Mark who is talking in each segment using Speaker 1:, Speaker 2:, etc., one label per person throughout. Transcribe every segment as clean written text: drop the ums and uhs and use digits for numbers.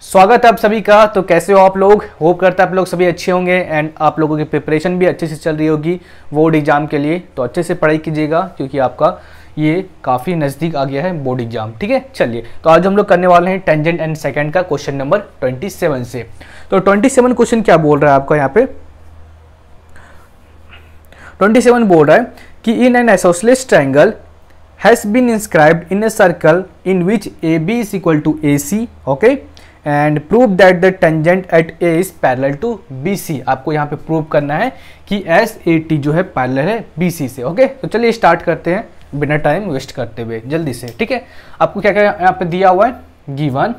Speaker 1: स्वागत है आप सभी का। तो कैसे हो आप लोग? होप करता है आप लोग सभी अच्छे होंगे एंड आप लोगों की प्रिपरेशन भी अच्छे से चल रही होगी बोर्ड एग्जाम के लिए। तो अच्छे से पढ़ाई कीजिएगा क्योंकि आपका ये काफ़ी नज़दीक आ गया है बोर्ड एग्जाम। ठीक है, चलिए तो आज हम लोग करने वाले हैं टेंजेंट एंड सेकंड का क्वेश्चन नंबर 27 से। तो 27 क्वेश्चन क्या बोल रहा है आपका यहाँ पे? 27 बोल रहा है कि in an isosceles triangle has been inscribed in a circle in which AB is equal to AC, okay, and prove that the tangent at A is parallel to BC। आपको यहाँ पे प्रूव करना है कि SAT जो है parallel है BC से। ओके, तो चलिए स्टार्ट करते हैं बिना टाइम वेस्ट करते हुए जल्दी से। ठीक है, आपको क्या क्या यहाँ पे दिया हुआ है? गिवन,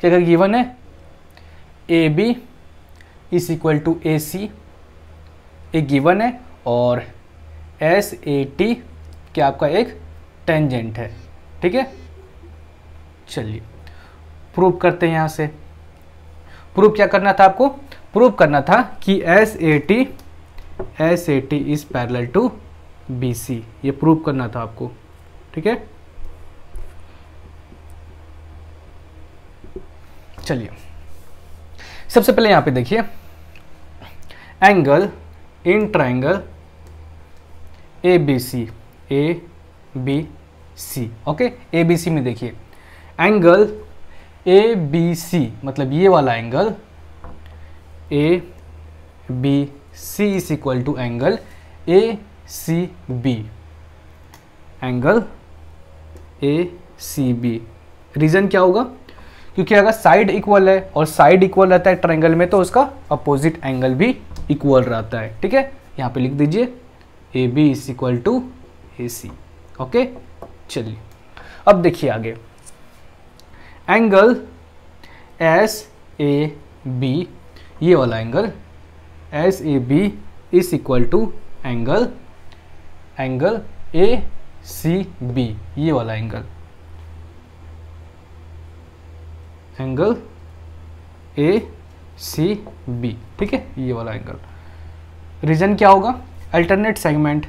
Speaker 1: क्या क्या गिवन है? AB is equal to AC एक गिवन है और SAT क्या आपका एक टेंजेंट है। ठीक है, चलिए प्रूव करते हैं। यहाँ से प्रूव क्या करना था आपको? प्रूव करना था कि SAT is parallel to BC। ये प्रूव करना था आपको। ठीक है, चलिए सबसे पहले यहाँ पे देखिए angle in triangle ABC okay. ABC में देखिए एंगल ABC मतलब ये वाला angle ABC is equal to angle ACB, angle ACB। Reason क्या होगा? क्योंकि अगर साइड इक्वल है और साइड इक्वल रहता है ट्रायंगल में तो उसका अपोजिट एंगल भी इक्वल रहता है। ठीक है, यहाँ पे लिख दीजिए AB is equal to AC। Okay, चलिए अब देखिए आगे एंगल SAB, ये वाला angle SAB is equal to angle ACB, ये वाला एंगल ACB। ठीक है, ये वाला एंगल। रीजन क्या होगा? अल्टरनेट सेगमेंट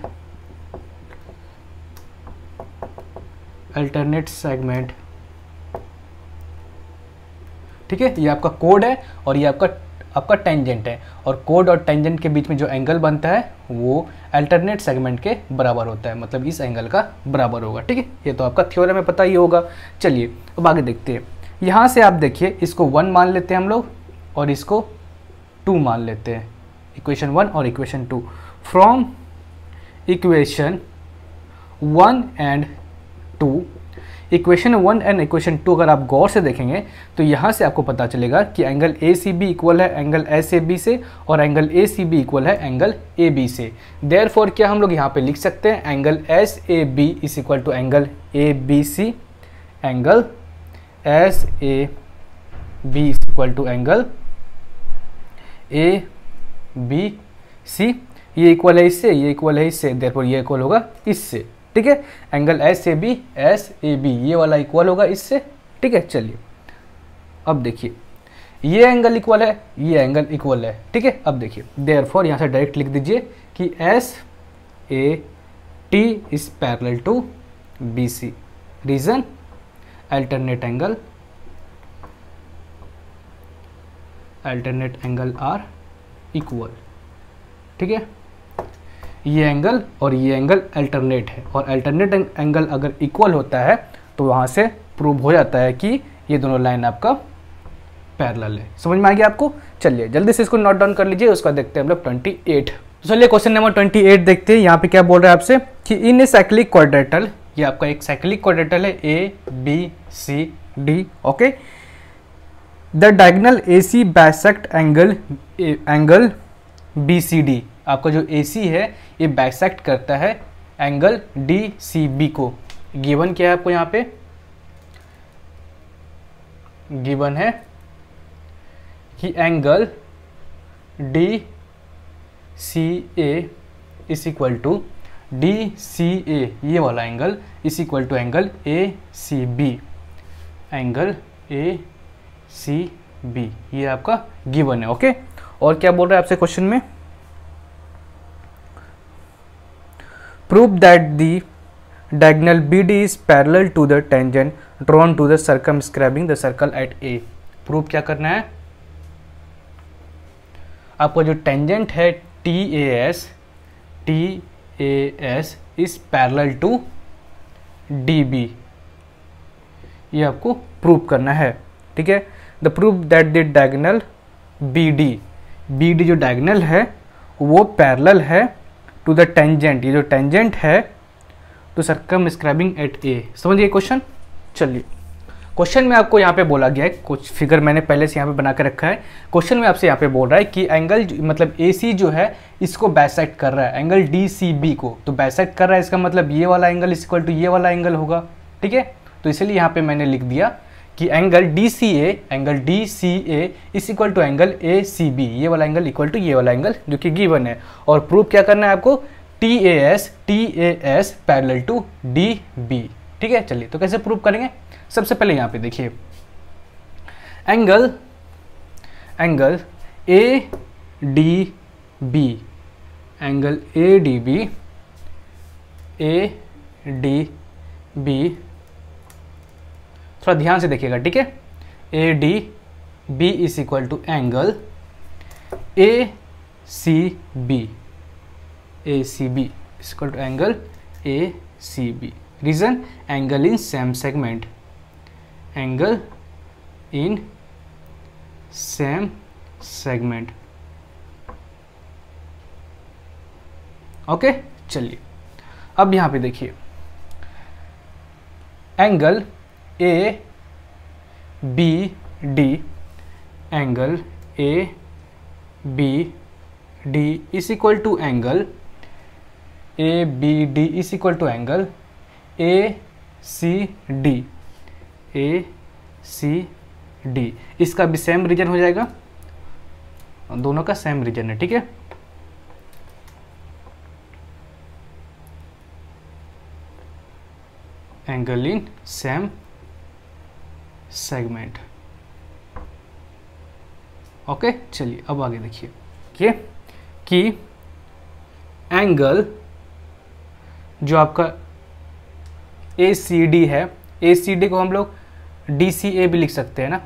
Speaker 1: ठीक है, ये आपका कोड है और ये आपका टेंजेंट है और कोड और टेंजेंट के बीच में जो एंगल बनता है वो अल्टरनेट सेगमेंट के बराबर होता है, मतलब इस एंगल का बराबर होगा। ठीक है, ये तो आपका थ्योरम में पता ही होगा। चलिए अब आगे देखते हैं। यहाँ से आप देखिए इसको 1 मान लेते हैं हम लोग और इसको 2 मान लेते हैं, इक्वेशन 1 और equation 2। From equation 1 and 2, equation 1 and equation 2 अगर आप गौर से देखेंगे तो यहाँ से आपको पता चलेगा कि एंगल ACB इक्वल है एंगल SAB से और एंगल ACB इक्वल है एंगल AB से। देयरफॉर क्या हम लोग यहाँ पे लिख सकते हैं? Angle SAB is equal to angle ABC, angle SAB is equal to angle ABC। ये इक्वल है इससे, ये इक्वल है इससे, देयरफॉर ये इक्वल होगा इससे। ठीक है, एंगल SAB ये वाला इक्वल होगा इससे। ठीक है, चलिए अब देखिए ये एंगल इक्वल है, ये एंगल इक्वल है। ठीक है, अब देखिए देयरफॉर यहाँ से डायरेक्ट लिख दीजिए कि SAT is parallel to BC। Reason alternate angle are equal. ठीक है, ये एंगल और ये एंगल अल्टरनेट है और अल्टरनेट एंगल अगर इक्वल होता है तो वहाँ से प्रूव हो जाता है कि ये दोनों लाइन आपका पैरेलल है। समझ में आ गया आपको? चलिए जल्दी से इसको नोट डाउन कर लीजिए, उसका देखते हैं हम लोग 28। तो चलिए क्वेश्चन नंबर 28 देखते हैं। यहाँ पे क्या बोल रहा है आपसे कि इन ए साइक्लिक क्वाड्रेटल, ये आपका एक साइक्लिक क्वाड्रेटल है ABCD। Okay, the diagonal AC bisect angle BCD। आपका जो AC है ये बाइसेक्ट करता है एंगल DCB को। गिवन क्या है आपको? यहाँ पे गिवन है कि angle DCA is equal to DCA, ये वाला angle is equal to angle ACB, angle ACB, ये आपका गिवन है। ओके, और क्या बोल रहा है आपसे क्वेश्चन में? Prove that the diagonal BD is parallel to the tangent drawn to the circumscribing the circle at A. Proof क्या करना है आपको, जो टेंजेंट है TAS is parallel to DB, ये आपको प्रूव करना है। ठीक है, the proof that the diagonal BD जो डायगोनल है वो पैरेलल है टू द टेंजेंट, ये जो टेंजेंट है टू सर्कमस्क्राइबिंग एट ए। समझिए क्वेश्चन। चलिए क्वेश्चन में आपको यहाँ पे बोला गया है, कुछ फिगर मैंने पहले से यहाँ पे बना के रखा है। क्वेश्चन में आपसे यहाँ पे बोल रहा है कि एंगल मतलब AC जो है इसको बाइसेक्ट कर रहा है, एंगल DCB को तो बाइसेक्ट कर रहा है, इसका मतलब ये वाला एंगल इज इक्वल टू ये वाला एंगल होगा। ठीक है, तो इसलिए यहाँ पे मैंने लिख दिया कि angle DCA is equal to angle ACB, ये वाला एंगल इक्वल टू ये वाला एंगल जो कि गिवन है। और प्रूफ क्या करना है आपको, TAS पैरेलल टू DB। ठीक है, चलिए तो कैसे प्रूफ करेंगे। सबसे पहले यहाँ पे देखिए एंगल ADB, एंगल ADB थोड़ा ध्यान से देखिएगा। ठीक है, ADB is equal to angle ACB is equal to angle ACB। Reason, angle in same segment, angle in same segment. Okay, चलिए अब यहां पे देखिए angle ABD, angle ABD is equal to angle ABD is equal to angle ACD, इसका भी same reason हो जाएगा, दोनों का सेम रीजन है। ठीक है, angle in same segment. Okay, चलिए अब आगे देखिए कि एंगल जो आपका ACD है, ACD को हम लोग DCA भी लिख सकते हैं ना,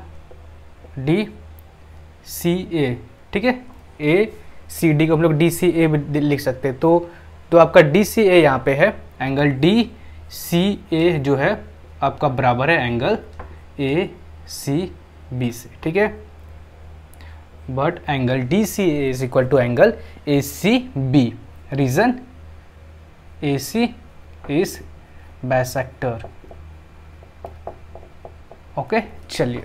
Speaker 1: DCA। ठीक है, ACD को हम लोग DCA भी लिख सकते हैं। तो आपका DCA यहाँ पे है, एंगल DCA जो है आपका बराबर है एंगल ACB से। ठीक है, but angle DCA is equal to angle ACB। Reason, AC is bisector. Okay, चलिए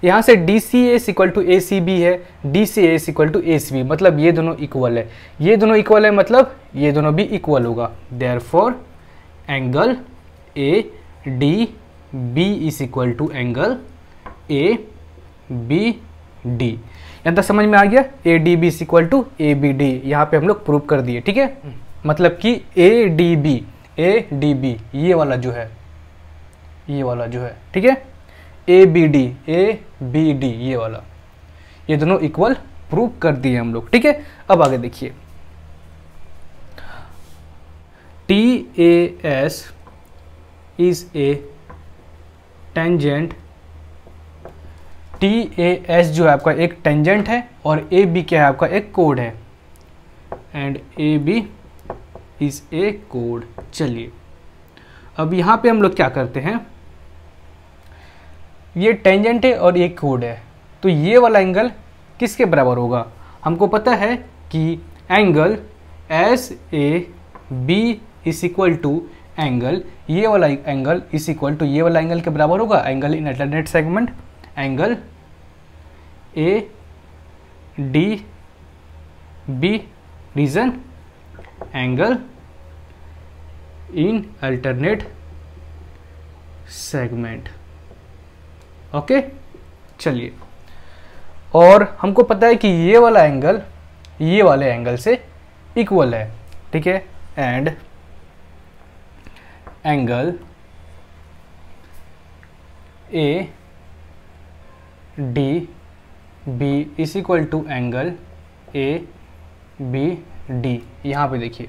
Speaker 1: यहाँ से DCA is equal to ACB है, DCA is equal to ACB, मतलब ये दोनों इक्वल है, ये दोनों इक्वल है मतलब ये दोनों भी इक्वल होगा। Therefore angle ADB is equal to angle ABD। यहाँ तक समझ में आ गया। ADB is equal to ABD, यहाँ पे हम लोग प्रूव कर दिए। ठीक है, मतलब कि ADB ये वाला जो है, ठीक है, ABD ये वाला, ये दोनों इक्वल प्रूव कर दिए हम लोग। ठीक है, अब आगे देखिए TAS is a tangent, TAS जो है आपका एक टेंजेंट है और AB क्या है आपका एक कोड है, and AB is a code. चलिए अब यहाँ पे हम लोग क्या करते हैं, ये टेंजेंट है और एक कोड है, तो ये वाला एंगल किसके बराबर होगा। हमको पता है कि angle SAB is equal to angle, ये वाला एंगल इज इक्वल टू ये वाला एंगल के बराबर होगा, angle in alternate segment, angle ADB। Reason, angle in alternate segment. Okay, चलिए और हमको पता है कि ये वाला एंगल ये वाले एंगल से इक्वल है। ठीक है, and angle ADB is equal to angle ABD। यहाँ पे देखिए,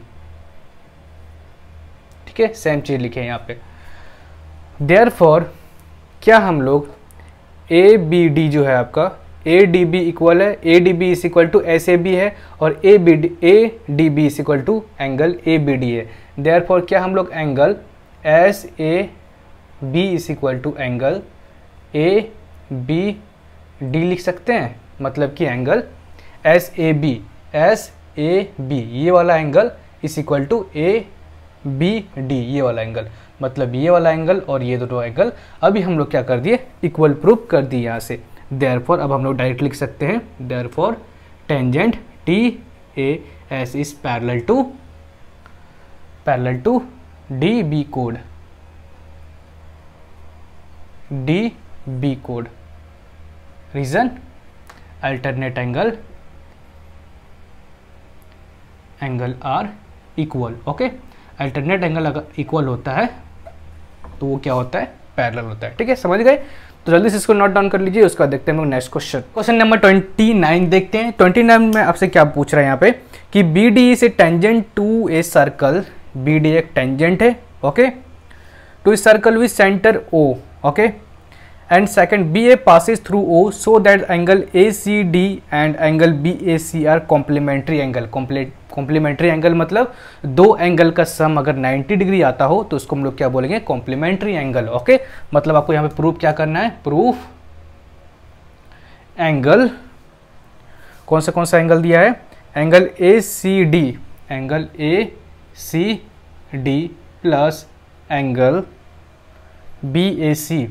Speaker 1: ठीक है, सेम चीज लिखे हैं यहाँ पे। देयरफॉर क्या हम लोग ए बी डी जो है आपका ए डी बी इक्वल है, A D B is equal to S A B है और A D B is equal to angle A B D है। देयरफॉर क्या हम लोग angle S A B is equal to angle A B D लिख सकते हैं। मतलब कि एंगल एस ए बी ये वाला angle is equal to A B D ये वाला एंगल, मतलब ये वाला एंगल और ये दोनों एंगल अभी हम लोग क्या कर दिए, इक्वल प्रूफ कर दिए यहाँ से। देयरफॉर अब हम लोग डायरेक्ट लिख सकते हैं, therefore tangent T A S is parallel to D B कोड। Reason alternate angle are equal. Okay, alternate angle अगर इक्वल होता है तो वो क्या होता है, पैरेलल होता है। ठीक है, समझ गए? तो जल्दी से इसको नोट डाउन कर लीजिए, उसका देखते हैं हम लोग नेक्स्ट क्वेश्चन। क्वेश्चन नंबर 29 देखते हैं। 29 में आपसे क्या पूछ रहा है यहाँ पे कि B D is a tangent to a circle, B D एक टेंजेंट है, okay, to a circle with centre O, okay, and second BA passes through O so that angle ACD and angle BAC are complementary angle। complementary angle मतलब दो angle का सम अगर 90 degree आता हो तो उसको हम लोग क्या बोलेंगे, कॉम्प्लीमेंट्री एंगल। ओके, मतलब आपको यहाँ पे प्रूफ क्या करना है, प्रूफ एंगल कौन सा एंगल दिया है, angle ACD plus angle BAC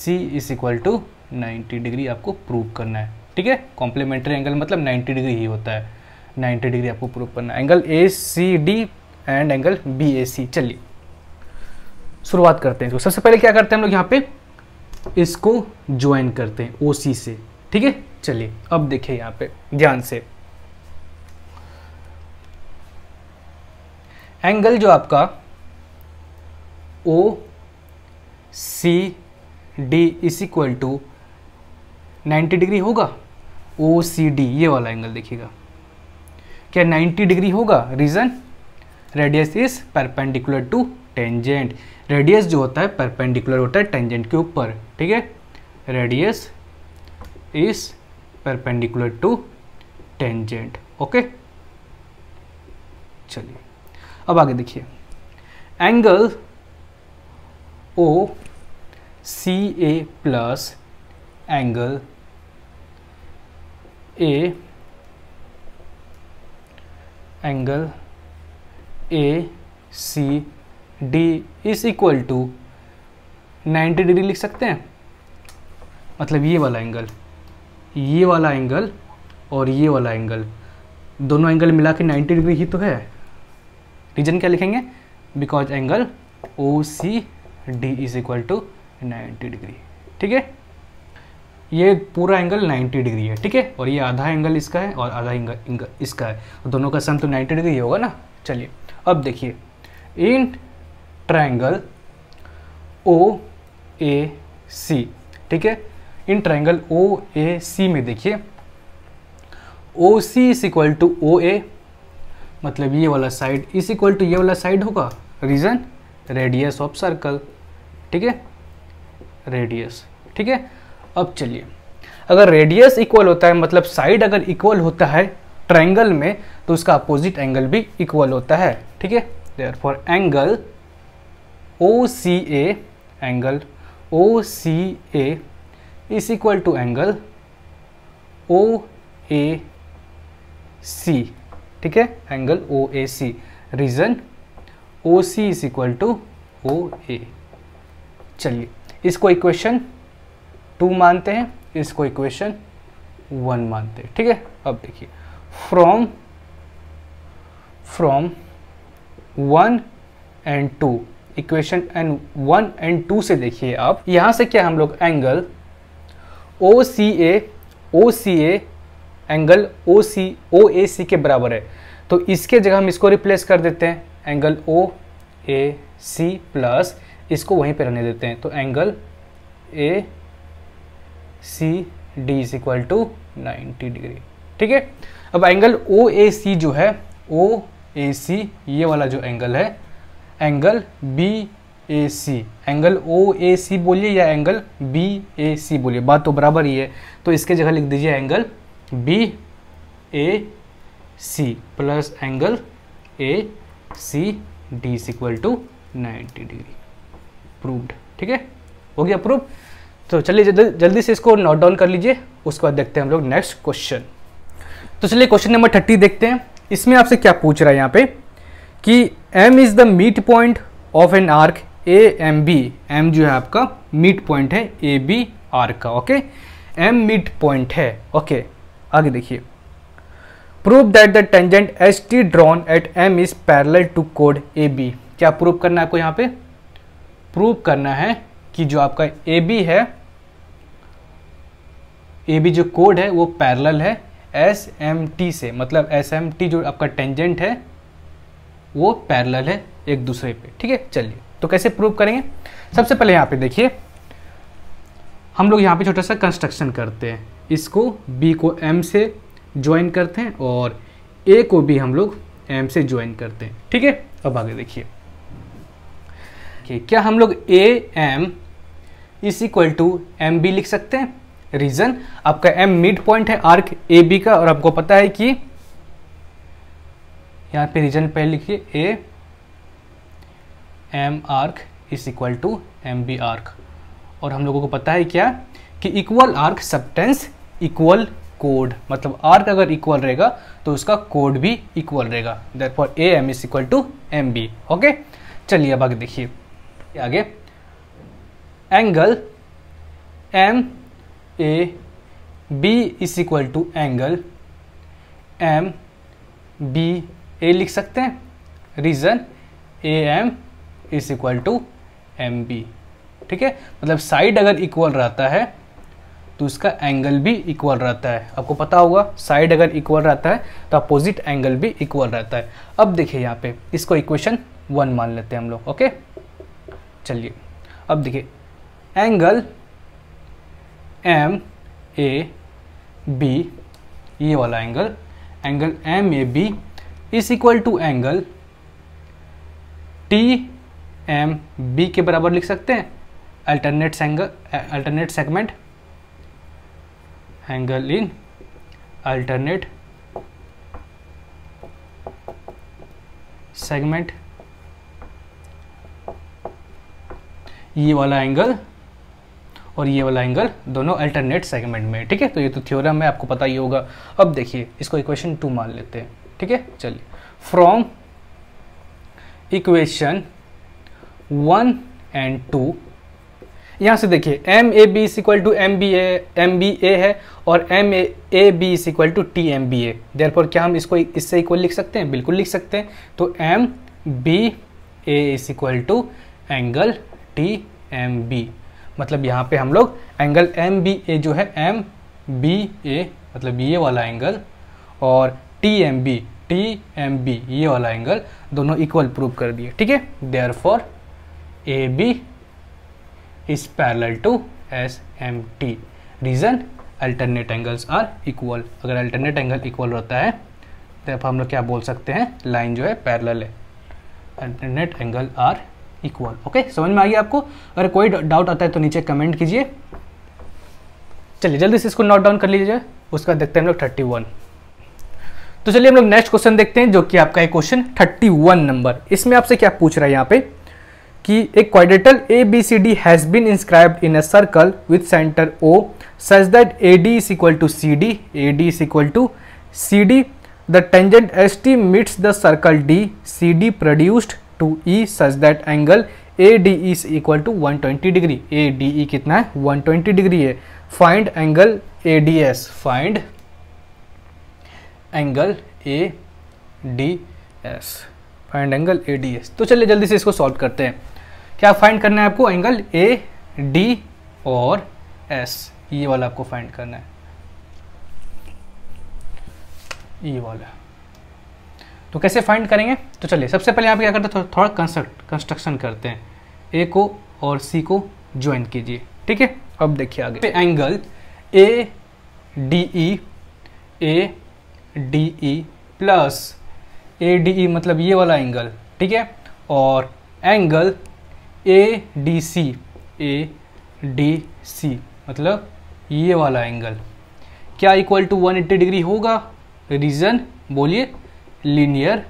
Speaker 1: is equal to 90 degree आपको प्रूव करना है। ठीक है, कॉम्प्लीमेंट्री एंगल मतलब 90 डिग्री ही होता है, 90 डिग्री आपको प्रूव करना है, angle ACD and angle BAC। चलिए शुरुआत करते हैं। तो सबसे पहले क्या करते हैं हम लोग, यहाँ पे इसको ज्वाइन करते हैं OC से। ठीक है, चलिए अब देखिए यहाँ पे ध्यान से, एंगल जो आपका OCD is equal to 90 degree होगा। OCD ये वाला एंगल देखिएगा, क्या 90 डिग्री होगा? Reason radius is perpendicular to tangent. Radius जो होता है परपेंडिकुलर होता है टेंजेंट के ऊपर। ठीक है, radius is perpendicular to tangent. Okay, चलिए अब आगे देखिए, angle OCA plus angle ACD is equal to 90 degree लिख सकते हैं। मतलब ये वाला एंगल और ये वाला एंगल, दोनों एंगल मिला के 90 डिग्री ही तो है। रीजन क्या लिखेंगे, because angle OCD is equal to 90 degree. ठीक है, ये पूरा एंगल 90 डिग्री है। ठीक है, और ये आधा एंगल इसका है और आधा एंगल इसका है, दोनों का सम तो 90 डिग्री ही होगा ना। चलिए अब देखिए, इन ट्रायंगल OAC, ठीक है, इन ट्रायंगल OAC में देखिए OC is equal to OA, मतलब ये वाला साइड इज इक्वल टू ये वाला साइड होगा। Reason radius of circle. ठीक है, रेडियस। ठीक है, अब चलिए, अगर रेडियस इक्वल होता है मतलब साइड अगर इक्वल होता है ट्रायंगल में तो उसका अपोजिट एंगल भी इक्वल होता है। ठीक है, therefore angle OCA is equal to angle OAC। ठीक है, angle OAC। Reason OC is equal to OA। चलिए इसको इक्वेशन 2 मानते हैं, इसको इक्वेशन 1 मानते हैं। ठीक है, अब देखिए, फ्रॉम 1 एंड 2, इक्वेशन 1 एंड 2 से देखिए आप, यहाँ से क्या हम लोग एंगल OCA एंगल OAC के बराबर है, तो इसके जगह हम इसको रिप्लेस कर देते हैं, एंगल OAC प्लस इसको वहीं पे रहने देते हैं, तो angle ACD is equal to 90 degree. ठीक है, अब एंगल OAC जो है, OAC ये वाला जो एंगल है, angle A C, angle O ए सी बोलिए या एंगल बी ए सी बोलिए, बात तो बराबर ही है। तो इसके जगह लिख दीजिए angle B A C plus angle A C D is equal to 90 degree. Proved, ठीक है, हो गया प्रूव। तो चलिए जल्दी से इसको नोट डाउन कर लीजिए, उसके बाद देखते हैं हम लोग नेक्स्ट क्वेश्चन। तो चलिए क्वेश्चन नंबर 30 देखते हैं। इसमें आपसे क्या पूछ रहा है यहाँ पे कि M is the mid point of an arc A M B. M जो है आपका मिड पॉइंट है ए बी आर्क का, ओके। M मिड पॉइंट है, ओके। आगे देखिए, prove that the tangent H T drawn at M is parallel to कोड A B. क्या प्रूव करना है आपको यहाँ पे? प्रूव करना है कि जो आपका ए बी है, ए बी जो कोड है वो पैरेलल है एस एम टी से, मतलब एस एम टी जो आपका टेंजेंट है वो पैरेलल है एक दूसरे पे, ठीक है। चलिए तो कैसे प्रूव करेंगे? सबसे पहले यहाँ पे देखिए, हम लोग यहाँ पे छोटा सा कंस्ट्रक्शन करते हैं। इसको बी को एम से ज्वाइन करते हैं और ए को भी हम लोग एम से ज्वाइन करते हैं, ठीक है। अब आगे देखिए, क्या हम लोग A M is equal to M B लिख सकते हैं? रीजन, आपका M मिड पॉइंट है आर्क ए बी का, और आपको पता है कि यहाँ पे रीजन पहले लिखिए A M arc is equal to M B arc, और हम लोगों को पता है क्या कि इक्वल आर्क सबटेंस इक्वल कोड, मतलब आर्क अगर इक्वल रहेगा तो उसका कोड भी इक्वल रहेगा। Therefore A M is equal to M B, okay. चलिए अब आगे देखिए, आगे angle M A B is equal to angle M B A लिख सकते हैं। Reason, A M is equal to M B, ठीक है। मतलब साइड अगर इक्वल रहता है तो उसका एंगल भी इक्वल रहता है। आपको पता होगा साइड अगर इक्वल रहता है तो अपोजिट एंगल भी इक्वल रहता है। अब देखिए यहाँ पे इसको इक्वेशन 1 मान लेते हैं हम लोग, ओके। चलिए अब देखिए, एंगल एम ए बी, ये वाला angle, angle M A B is equal to angle T M B के बराबर लिख सकते हैं। Alternate segment, angle in alternate segment, ये वाला एंगल और ये वाला एंगल दोनों अल्टरनेट सेगमेंट में, ठीक है। तो ये तो थ्योरम है, आपको पता ही होगा। अब देखिए इसको इक्वेशन 2 मान लेते हैं, ठीक है। चलिए, फ्रॉम इक्वेशन 1 एंड 2, यहाँ से देखिए M A B is equal to M B A है और M A B is equal to T M B A. Therefore क्या हम इसको इससे इक्वल लिख सकते हैं? बिल्कुल लिख सकते हैं। तो M B A is equal to angle T M B, मतलब यहाँ पे हम लोग एंगल एम बी ए जो है एम बी ए, मतलब ये वाला एंगल, और टी एम बी ये वाला एंगल दोनों इक्वल प्रूव कर दिए, ठीक है। Therefore A B is parallel to S M T. Reason, alternate angles are equal. अगर अल्टरनेट एंगल इक्वल होता है तो हम लोग क्या बोल सकते हैं? लाइन जो है पैरेलल है। Alternate angle are equal, okay. समझ में आ गया आपको? अगर कोई डाउट आता है तो नीचे कमेंट कीजिए। चलिए जल्दी से इसको नोट डाउन कर लीजिए, उसका देखते हैं हम लोग 31। तो चलिए हम लोग नेक्स्ट क्वेश्चन देखते हैं, जो कि आपका है क्वेश्चन 31 नंबर। इसमें आपसे क्या पूछ रहा है यहाँ पे कि एक quadrilateral ABCD has been inscribed in a circle with centre O such that AD is equal to CD, AD is equal to CD, the tangent ST meets the circle D, CD produced to E such that angle AD is equal to 120 degree. ADE कितना है? 120 degree है। Find angle ADS, find angle ADS, find angle ADS। तो चलिए जल्दी से इसको solve करते हैं। क्या फाइंड करना है आपको? एंगल AD और S, ये वाला आपको फाइंड करना है, ये वाला। तो कैसे फाइंड करेंगे? तो चलिए सबसे पहले यहाँ पे क्या करते हैं, थोड़ा कंस्ट्रक्शन करते हैं। ए को और सी को ज्वाइन कीजिए, ठीक है। अब देखिए आगे, एंगल ADE प्लस ADE मतलब ये वाला एंगल, ठीक है, और एंगल ADC मतलब ये वाला एंगल क्या इक्वल टू 180 डिग्री होगा? रीजन बोलिए, linear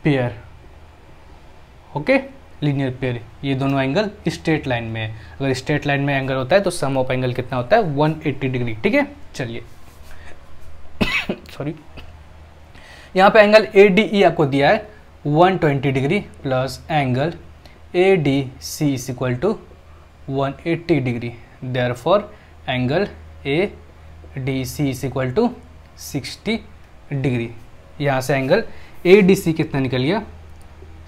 Speaker 1: pair. Okay, linear pair, ये दोनों एंगल स्ट्रेट लाइन में है। अगर स्ट्रेट लाइन में एंगल होता है तो सम ऑफ एंगल कितना होता है? 180 डिग्री। ठीक है, चलिए सॉरी, यहाँ पे एंगल ADE आपको दिया है 120 degree plus angle ADC is equal to 180 degree. Therefore angle ADC is equal to 60 degree. यहाँ से एंगल ADC कितना निकल गया?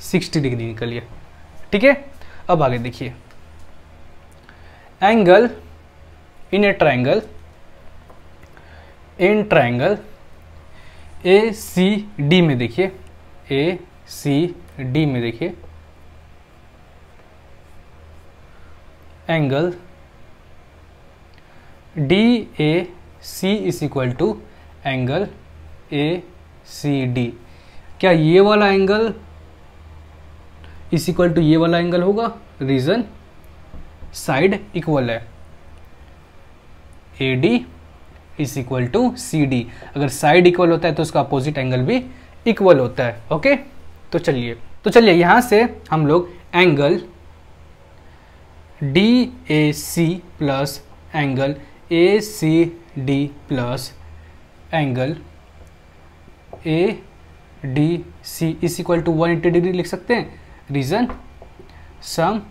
Speaker 1: 60 डिग्री निकल गया। ठीक है, अब आगे देखिए, angle in a triangle, in triangle ACD में देखिए, ACD में देखिए angle DAC is equal to angle ACD। क्या ये वाला एंगल इज इक्वल टू ये वाला एंगल होगा? रीजन साइड इक्वल है, AD is equal to CD। अगर साइड इक्वल होता है तो उसका अपोजिट एंगल भी इक्वल होता है। ओके, तो चलिए यहां से हम लोग angle DAC plus angle ACD plus angle ADC is equal to 180 degree लिख सकते हैं। Reason sum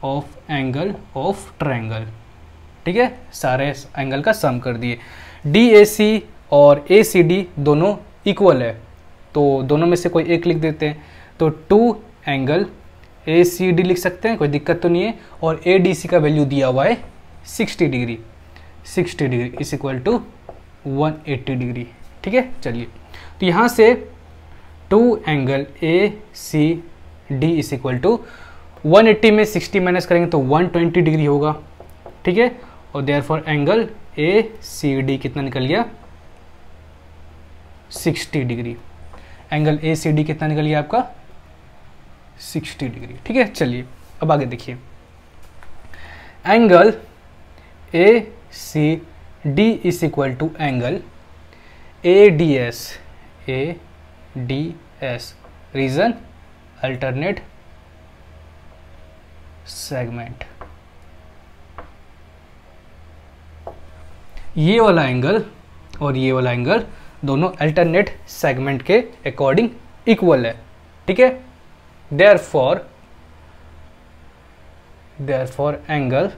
Speaker 1: of angle of triangle. ठीक है, सारे एंगल का सम कर दिए। DAC और ACD दोनों इक्वल है, तो दोनों में से कोई एक लिख देते हैं। तो 2 एंगल ACD लिख सकते हैं, कोई दिक्कत तो नहीं है। और ADC का वैल्यू दिया हुआ है 60 degree, 60 degree is equal to 180 degree. ठीक है, चलिए, तो यहाँ से 2 angle ACD is equal to 180 में 60 माइनस करेंगे तो 120 डिग्री होगा। ठीक है, और देयरफॉर एंगल ACD कितना निकल गया? 60 डिग्री। एंगल ACD कितना निकल गया आपका? 60 डिग्री। ठीक है, चलिए अब आगे देखिए, angle ACD is equal to angle ADS, ADS। Reason alternate segment. ये वाला एंगल और ये वाला एंगल दोनों अल्टरनेट सेगमेंट के अकॉर्डिंग इक्वल है। ठीक है, therefore angle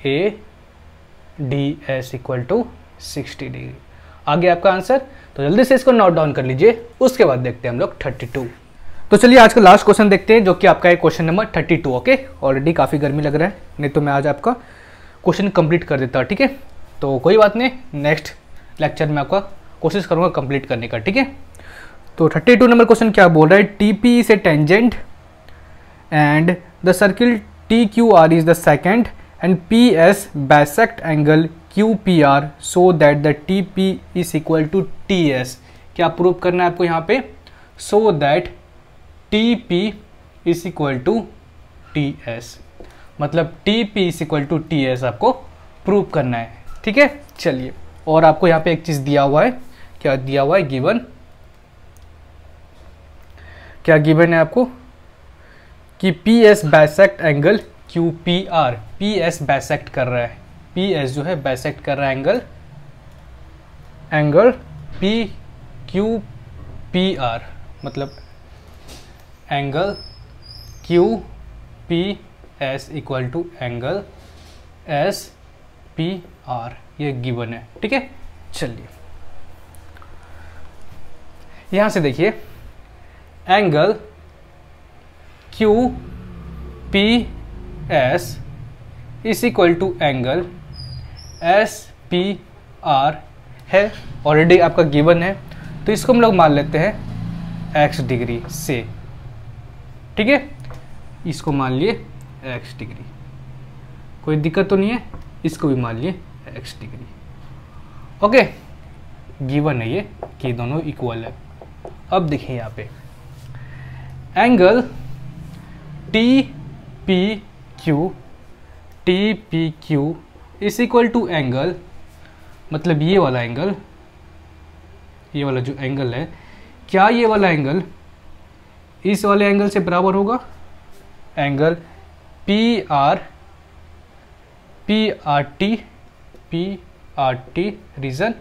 Speaker 1: ADS equal to 60 degree. आगे आपका आंसर, तो जल्दी से इसको नोट डाउन कर लीजिए, उसके बाद देखते हैं हम लोग 32। तो चलिए आज का लास्ट क्वेश्चन देखते हैं, जो कि आपका है क्वेश्चन नंबर 32। ओके, ऑलरेडी काफ़ी गर्मी लग रहा है, नहीं तो मैं आज आपका क्वेश्चन कंप्लीट कर देता। ठीक है, तो कोई बात नहीं, नेक्स्ट लेक्चर में आपका कोशिश करूंगा कंप्लीट करने का। ठीक है, तो 32 नंबर क्वेश्चन क्या बोल रहा है? TP is a tangent and the circle TQR is the second and PS bisect angle QPR so that the TP is equal to TS। क्या प्रूव करना है आपको यहाँ पे? So that TP is equal to TS, मतलब TP is equal to TS आपको prove करना है। ठीक है, चलिए, और आपको यहाँ पे एक चीज दिया हुआ है, क्या दिया हुआ है? गिवन, क्या गिवन है आपको? कि PS bisect angle QPR, PS bisect कर रहा है, PS जो है बाइसेक्ट कर रहा है एंगल PQPR, मतलब angle QPS equal to angle SPR, ये गिवन है। ठीक है, चलिए यहां से देखिए, angle QPS is equal to angle SPR है, ऑलरेडी आपका गिवन है, तो इसको हम लोग मान लेते हैं x डिग्री से। ठीक है, इसको मान लिए x डिग्री, कोई दिक्कत तो नहीं है, इसको भी मान लिए x डिग्री। ओके, गिवन है ये कि दोनों इक्वल है। अब देखिए यहाँ पे angle T P Q is equal to angle, मतलब ये वाला एंगल, ये वाला जो एंगल है, क्या ये वाला एंगल इस वाले एंगल से बराबर होगा? Angle P R T reason,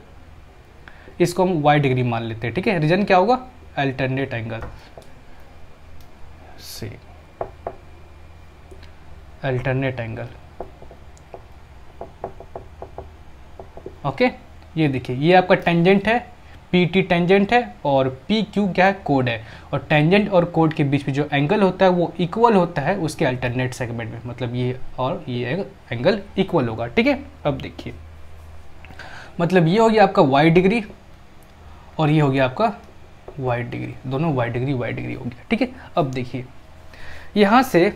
Speaker 1: इसको हम y डिग्री मान लेते हैं, ठीक है। रीजन क्या होगा? अल्टरनेट एंगल से अल्टरनेट एंगल। ओके, ये देखिए ये आपका टेंजेंट है, पी टी टेंजेंट है और पी क्यू क्या है? कोड है। और टेंजेंट और कोड के बीच में जो एंगल होता है वो इक्वल होता है उसके अल्टरनेट सेगमेंट में, मतलब ये और ये एंगल इक्वल होगा, ठीक है। अब देखिए, मतलब ये हो गया आपका y डिग्री और ये हो गया आपका y डिग्री, दोनों y डिग्री हो गया, ठीक है। अब देखिए यहाँ से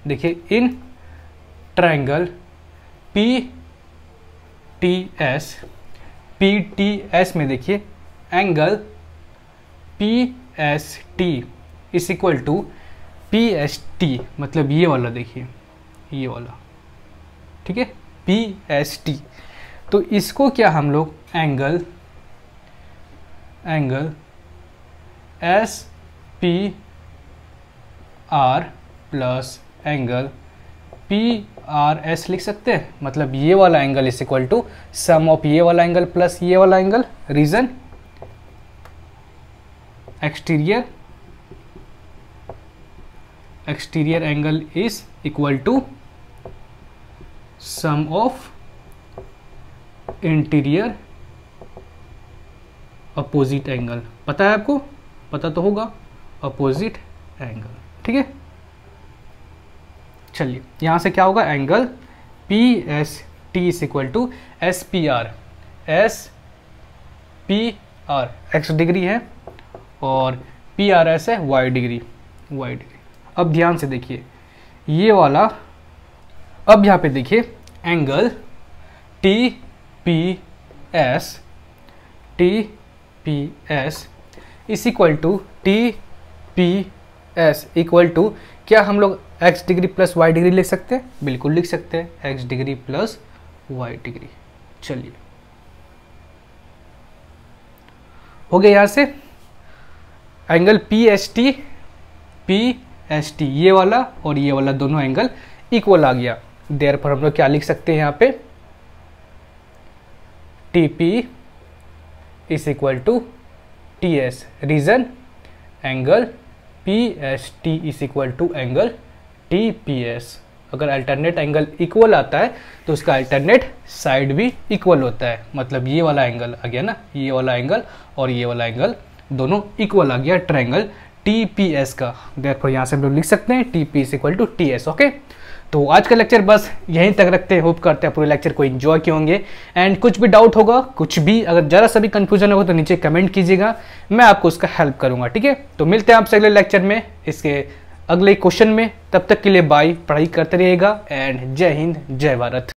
Speaker 1: देखिए इन ट्रायंगल PTS में देखिए angle PST is equal to PST, मतलब ये वाला देखिए, ये वाला, ठीक है, PST। तो इसको क्या हम लोग angle SPR plus angle PRS लिख सकते हैं, मतलब ये वाला angle is equal to sum of ये वाला एंगल प्लस ये वाला angle, reason exterior angle is equal to sum of interior opposite angle. पता है आपको? पता तो होगा, अपोजिट एंगल, ठीक है। चलिए यहाँ से क्या होगा? Angle PST is equal to SPR x degree है और PRS है y डिग्री। अब ध्यान से देखिए ये वाला, अब यहाँ पे देखिए angle TPS is equal to TPS equal to क्या हम लोग x degree plus y degree लिख सकते हैं? बिल्कुल लिख सकते हैं, x degree plus y degree. चलिए हो गया यहाँ से एंगल PST ये वाला और ये वाला दोनों एंगल इक्वल आ गया। देयरफॉर हम लोग क्या लिख सकते हैं यहाँ पे? TP is equal to TS, reason angle PST is equal to angle TPS। अगर अल्टरनेट एंगल इक्वल आता है तो उसका अल्टरनेट साइड भी इक्वल होता है, मतलब ये वाला एंगल आ गया ना, ये वाला एंगल और ये वाला एंगल दोनों इक्वल आ गया ट्रायंगल TPS का। देखो यहाँ से हम लोग लिख सकते हैं TP is equal to TS। Okay, तो आज का लेक्चर बस यहीं तक रखते हैं। होप करते हैं पूरे लेक्चर को एंजॉय किए होंगे। एंड कुछ भी डाउट होगा, कुछ भी अगर जरा सा भी कंफ्यूजन होगा तो नीचे कमेंट कीजिएगा, मैं आपको उसका हेल्प करूंगा, ठीक है। तो मिलते हैं आपसे अगले लेक्चर में, इसके अगले क्वेश्चन में। तब तक के लिए बाय, पढ़ाई करते रहिएगा एंड जय हिंद, जय भारत।